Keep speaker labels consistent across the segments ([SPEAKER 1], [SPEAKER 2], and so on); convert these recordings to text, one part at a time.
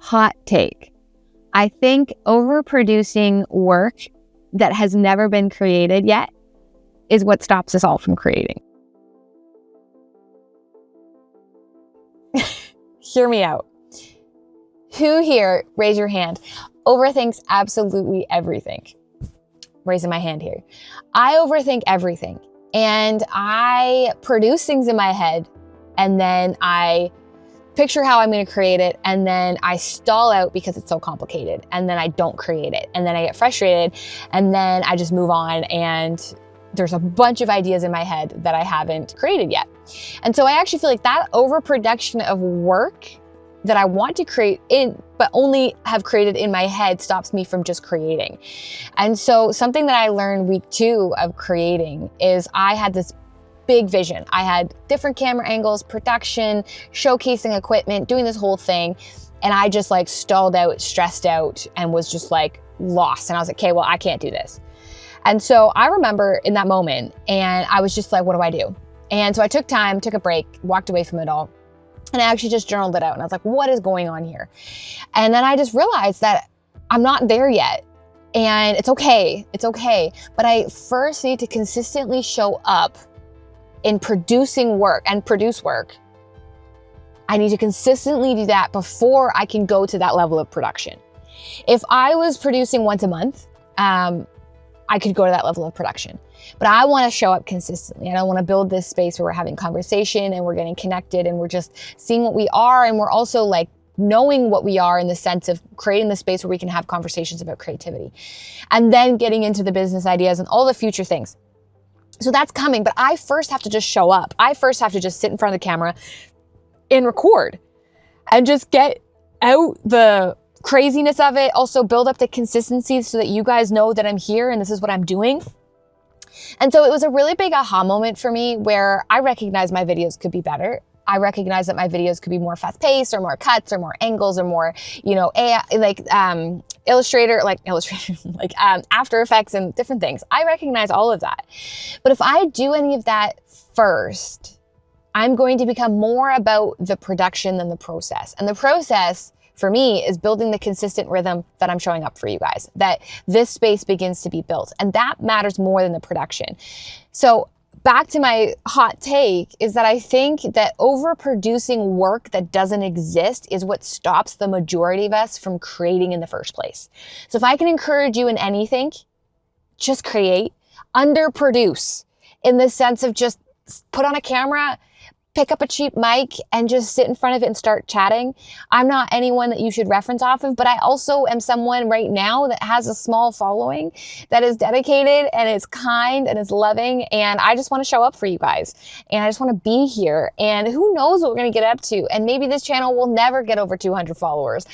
[SPEAKER 1] Hot take. I think overproducing work that has never been created yet is what stops us all from creating. Hear me out. Who here, raise your hand, overthinks absolutely everything? Raising my hand here. I overthink everything, and I produce things in my head, and then I picture how I'm going to create it, and then I stall out because it's so complicated, and then I don't create it, and then I get frustrated, and then I just move on, and there's a bunch of ideas in my head that I haven't created yet. And so I actually feel like that overproduction of work that I want to create but only have created in my head stops me from just creating. And so something that I learned week 2 of creating is I had this big vision. I had different camera angles, production, showcasing equipment, doing this whole thing. And I just like stalled out, stressed out, and was just like lost. And I was like, okay, well, I can't do this. And so I remember in that moment, and I was just like, what do I do? And so I took time, took a break, walked away from it all. And I actually just journaled it out. And I was like, what is going on here? And then I just realized that I'm not there yet. And it's okay. It's okay. But I first need to consistently show up in producing work and produce work. I need to consistently do that before I can go to that level of production. If I was producing once a month, I could go to that level of production. But I want to show up consistently. And I want to build this space where we're having conversation and we're getting connected and we're just seeing what we are. And we're also like knowing what we are in the sense of creating the space where we can have conversations about creativity. And then getting into the business ideas and all the future things. So that's coming, but I first have to just show up. I first have to just sit in front of the camera and record and just get out the craziness of it. Also build up the consistency so that you guys know that I'm here and this is what I'm doing. And so it was a really big aha moment for me where I recognized my videos could be better. I recognized that my videos could be more fast paced or more cuts or more angles or more, AI, Illustrator, like After Effects and different things. I recognize all of that. But if I do any of that first, I'm going to become more about the production than the process. And the process for me is building the consistent rhythm that I'm showing up for you guys, that this space begins to be built. And that matters more than the production. So back to my hot take is that I think that overproducing work that doesn't exist is what stops the majority of us from creating in the first place. So if I can encourage you in anything, just create, underproduce in the sense of just put on a camera, pick up a cheap mic and just sit in front of it and start chatting. I'm not anyone that you should reference off of, but I also am someone right now that has a small following that is dedicated and is kind and is loving. And I just want to show up for you guys. And I just want to be here. And who knows what we're going to get up to. And maybe this channel will never get over 200 followers.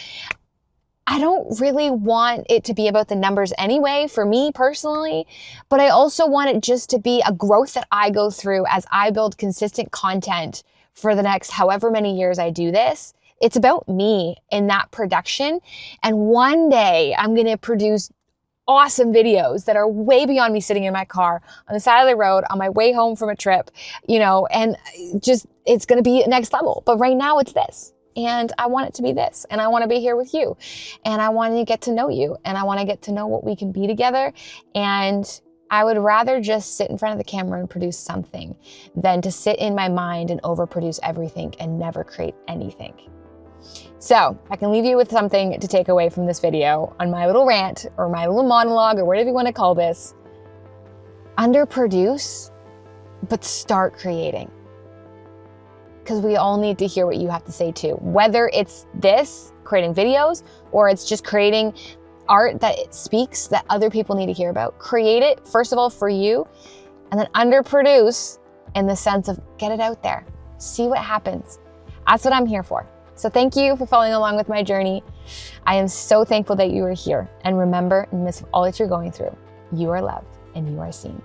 [SPEAKER 1] I don't really want it to be about the numbers anyway, for me personally, but I also want it just to be a growth that I go through as I build consistent content for the next however many years I do this. It's about me in that production. And one day I'm going to produce awesome videos that are way beyond me sitting in my car on the side of the road on my way home from a trip, and just, it's going to be next level. But right now it's this. And I want it to be this, and I want to be here with you, and I want to get to know you, and I want to get to know what we can be together. And I would rather just sit in front of the camera and produce something than to sit in my mind and overproduce everything and never create anything. So I can leave you with something to take away from this video on my little rant or my little monologue or whatever you want to call this. Underproduce, but start creating. Because we all need to hear what you have to say too. Whether it's this, creating videos, or it's just creating art that it speaks that other people need to hear about. Create it, first of all, for you, and then underproduce in the sense of get it out there. See what happens. That's what I'm here for. So thank you for following along with my journey. I am so thankful that you are here. And remember, in the midst of all that you're going through, you are loved and you are seen.